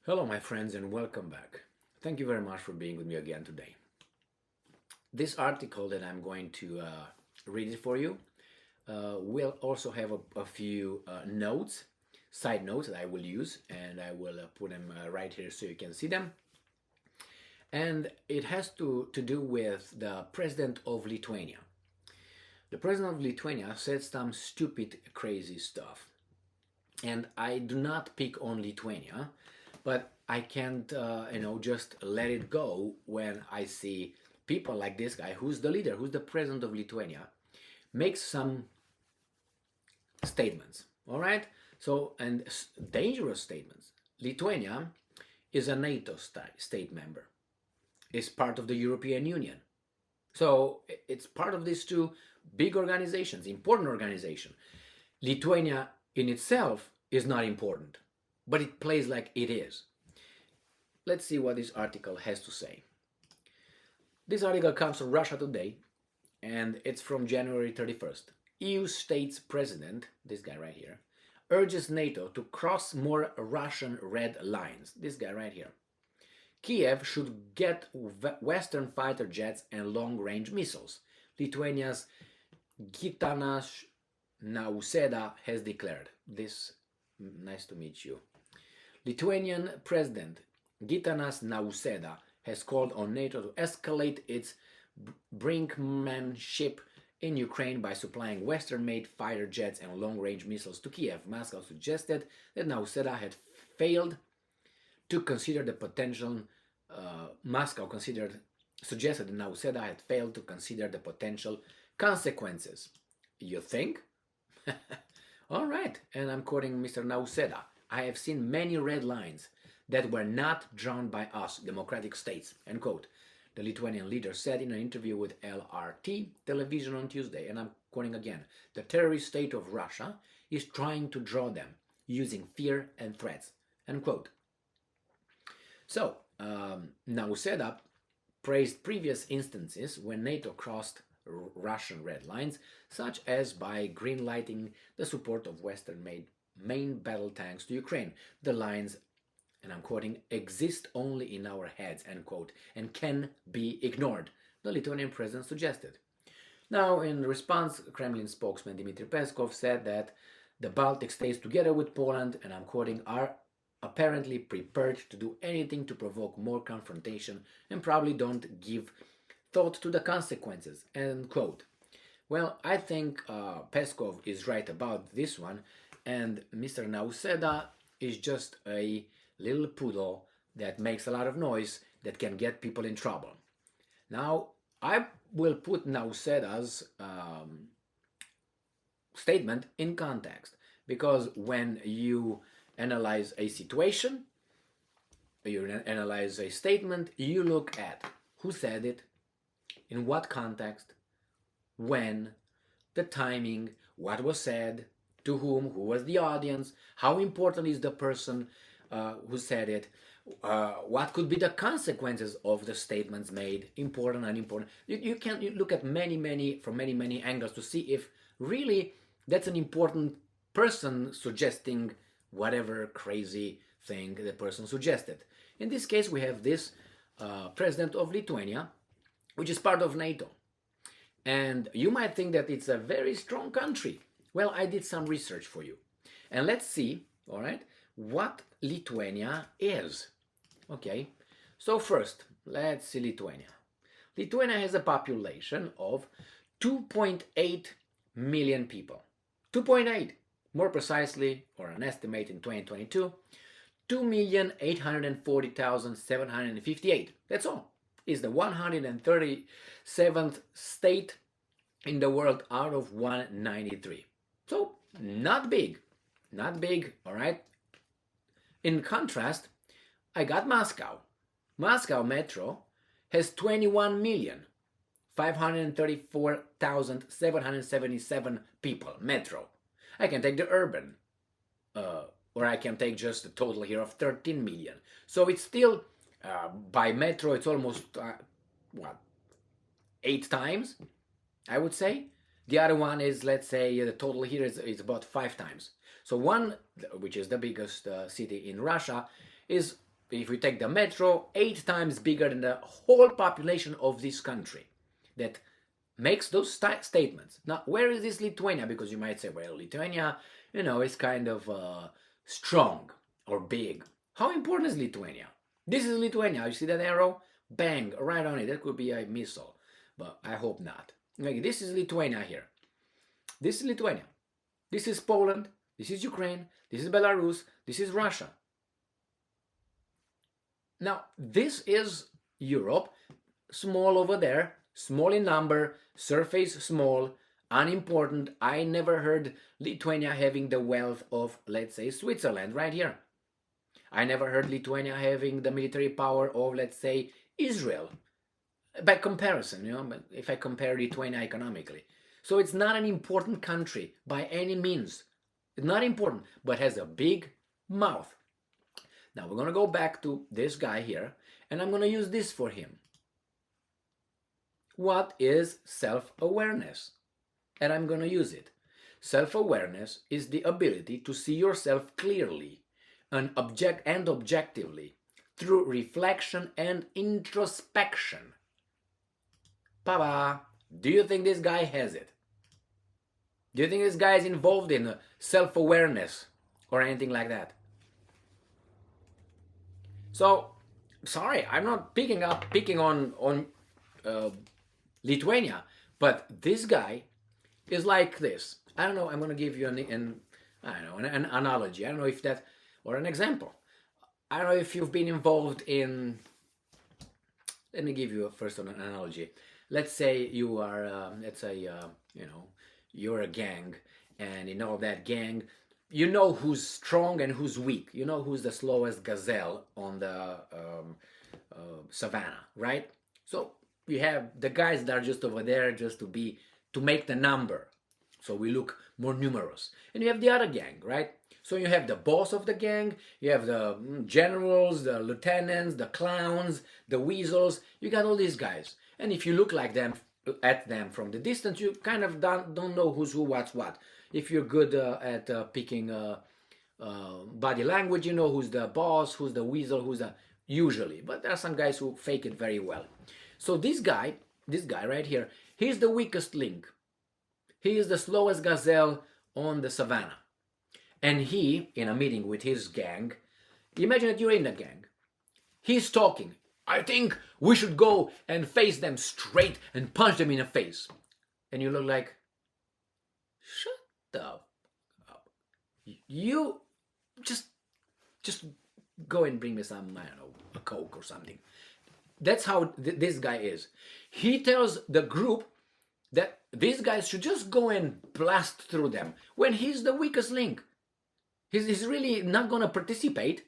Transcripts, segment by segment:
Hello, my friends, and welcome back. Thank you very much for being with me again today. This article that I'm going to read it for you will also have a few notes, side notes that I will use, and I will put them right here so you can see them. And it has to do with the president of Lithuania. The president of Lithuania said some stupid, crazy stuff. And I do not pick on Lithuania, but I can't, just let it go when I see people like this guy, who's the leader, who's the president of Lithuania, makes some statements. All right, so and dangerous statements. Lithuania is a NATO state member, is part of the European Union, so it's part of these two big organizations, important organization. Lithuania in itself is not important, but it plays like it is. Let's see what this article has to say. This article comes from Russia Today, and it's from January 31st. EU states president, this guy right here, urges NATO to cross more Russian red lines, this guy right here. Kiev should get Western fighter jets and long-range missiles. Lithuania's Gitanas Nausėda has declared this. Nice to meet you. Lithuanian President Gitanas Nausėda has called on NATO to escalate its brinkmanship in Ukraine by supplying Western-made fighter jets and long-range missiles to Kiev. Moscow suggested that Nausėda had failed to consider the potential. Suggested that Nausėda had failed to consider the potential consequences. You think? All right, and I'm quoting Mr. Nausėda. I have seen many red lines that were not drawn by us, democratic states, end quote. The Lithuanian leader said in an interview with LRT television on Tuesday, and I'm quoting again, the terrorist state of Russia is trying to draw them using fear and threats, end quote. So, Nausėda praised previous instances when NATO crossed Russian red lines, such as by greenlighting the support of Western-made main battle tanks to Ukraine. The lines, and I'm quoting, exist only in our heads, end quote, and can be ignored, the Lithuanian president suggested. Now, in response, Kremlin spokesman Dmitry Peskov said that the Baltic states, together with Poland, and I'm quoting, are apparently prepared to do anything to provoke more confrontation and probably don't give thought to the consequences, end quote. Well, I think Peskov is right about this one, and Mr. Nausėda is just a little poodle that makes a lot of noise that can get people in trouble. Now, I will put Nausėda's statement in context, because when you analyze a situation, you analyze a statement, you look at who said it, in what context, when, the timing, what was said, to whom, who was the audience, how important is the person who said it, what could be the consequences of the statements made, important, unimportant. You can look at many angles to see if really that's an important person suggesting whatever crazy thing the person suggested. In this case, we have this president of Lithuania, which is part of NATO. And you might think that it's a very strong country. Well, I did some research for you. And let's see, all right, what Lithuania is. Okay, so first, let's see Lithuania. Lithuania has a population of 2.8 million people. 2.8, more precisely, or an estimate in 2022, 2,840,758. That's all. Is the 137th state in the world out of 193. So, not big. Not big, all right? In contrast, I got Moscow. Moscow Metro has 21,534,777 people, Metro. I can take the urban, or I can take just the total here of 13 million. So it's still, by Metro, it's almost, 8 times, I would say. The other one is, let's say, the total here is about 5 times. So one, which is the biggest city in Russia, is if we take the metro, 8 times bigger than the whole population of this country that makes those statements. Now, where is this Lithuania? Because you might say, well, Lithuania, is kind of strong or big. How important is Lithuania? This is Lithuania. You see that arrow? Bang, right on it. That could be a missile, but I hope not. Like, this is Lithuania here. This is Lithuania. This is Poland. This is Ukraine. This is Belarus. This is Russia. Now, this is Europe, small over there, small in number, surface small, unimportant. I never heard Lithuania having the wealth of, let's say, Switzerland right here. I never heard Lithuania having the military power of, let's say, Israel. By comparison, if I compare Lithuania economically. So it's not an important country by any means. It's not important, but has a big mouth. Now we're going to go back to this guy here, and I'm going to use this for him. What is self-awareness? And I'm going to use it. Self-awareness is the ability to see yourself clearly and objectively through reflection and introspection. Papa, do you think this guy has it? Do you think this guy is involved in self-awareness or anything like that? So, sorry, I'm not picking on Lithuania, but this guy is like this. I don't know. I'm going to give you an analogy. I don't know if that, or an example. I don't know if you've been involved in. Let me give you first an analogy. Let's say you are, you're a gang, and in all that gang, you know who's strong and who's weak. You know who's the slowest gazelle on the savannah, right? So you have the guys that are just over there just to make the number, so we look more numerous. And you have the other gang, right? So you have the boss of the gang, you have the generals, the lieutenants, the clowns, the weasels. You got all these guys, and if you look at them from the distance, you kind of don't know who's who, what's what. If you're good at picking body language, you know who's the boss, who's the weasel, who's the usually. But there are some guys who fake it very well. So this guy right here, he's the weakest link. He is the slowest gazelle on the savannah. And he, in a meeting with his gang, imagine that you're in a gang. He's talking. I think we should go and face them straight and punch them in the face. And you look like, shut up. You just go and bring me some, I don't know, a Coke or something. That's how this guy is. He tells the group that these guys should just go and blast through them when he's the weakest link. He's really not going to participate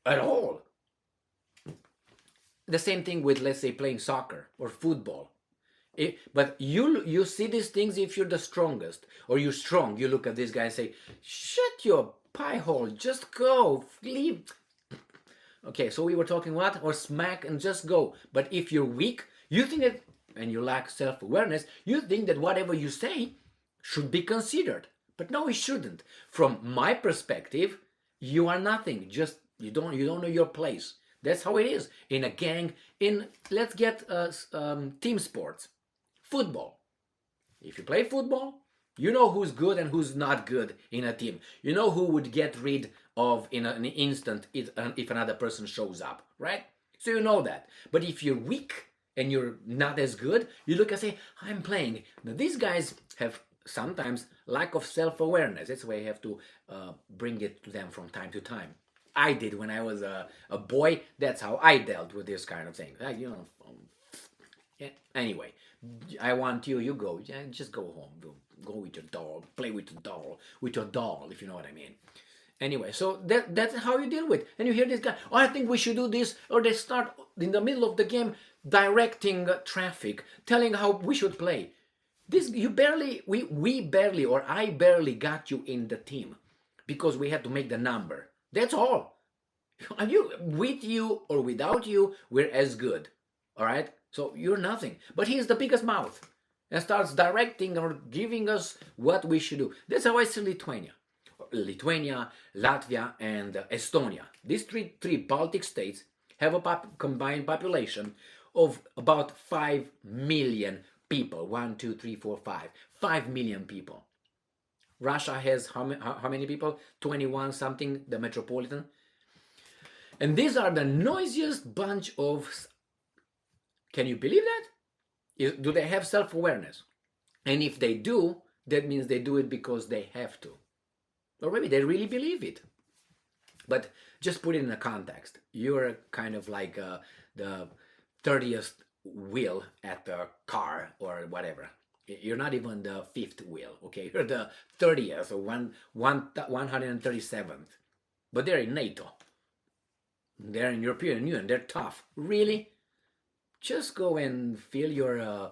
at all. The same thing with, let's say, playing soccer or football. But you see these things if you're the strongest or you're strong. You look at this guy and say, shut your pie hole, just go, leave. Okay, so we were talking what? Or smack and just go. But if you're weak, you think that, and you lack self-awareness, you think that whatever you say should be considered. But no, it shouldn't. From my perspective, you are nothing. Just you don't know your place. That's how it is in a gang. Let's get team sports, football. If you play football, you know who's good and who's not good in a team. You know who would get rid of in an instant if another person shows up, right? So you know that. But if you're weak and you're not as good, you look and say, I'm playing. Now these guys have sometimes lack of self-awareness. That's why you have to bring it to them from time to time. I did when I was a boy. That's how I dealt with this kind of thing. Anyway, I want you go. Yeah, just go home. Go with your doll. Play with your doll, if you know what I mean. Anyway, so that's how you deal with it. And you hear this guy, oh, I think we should do this. Or they start in the middle of the game directing traffic, telling how we should play. This we barely, or I barely got you in the team because we had to make the number. That's all. With you or without you, we're as good. All right? So you're nothing. But he's the biggest mouth and starts directing or giving us what we should do. That's how I see Lithuania. Lithuania, Latvia, and Estonia. These three Baltic states have a combined population of about 5 million people. 1, 2, 3, 4, 5. 5 million people. Russia has how many people? 21 something, the metropolitan. And these are the noisiest bunch of... Can you believe that? Do they have self-awareness? And if they do, that means they do it because they have to. Or maybe they really believe it. But just put it in a context. You're kind of like the 30th wheel at the car or whatever. You're not even the 5th wheel, okay? You're the 30th or 137th. But they're in NATO. They're in European Union. They're tough. Really? Just go and fill your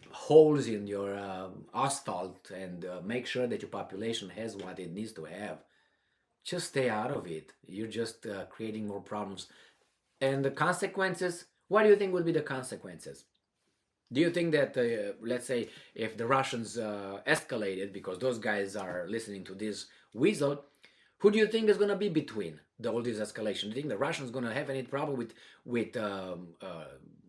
holes in your asphalt and make sure that your population has what it needs to have. Just stay out of it. You're just creating more problems. And the consequences, what do you think would be the consequences? Do you think that, let's say, if the Russians escalated, because those guys are listening to this weasel, who do you think is going to be between all this escalation? Do you think the Russians going to have any problem with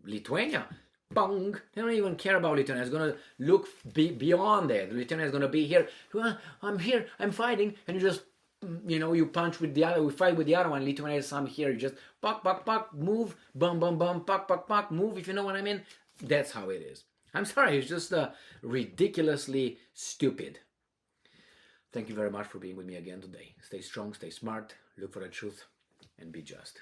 Lithuania? Bong! They don't even care about Lithuania. It's going to look beyond that. Lithuania is going to be here. I'm here. I'm fighting, and you just, you punch with the other. We fight with the other one. Lithuania is some here. You just puck, move, bum, puck, move. If you know what I mean. That's how it is. I'm sorry. It's just ridiculously stupid. Thank you very much for being with me again today. Stay strong, stay smart, look for the truth, and be just.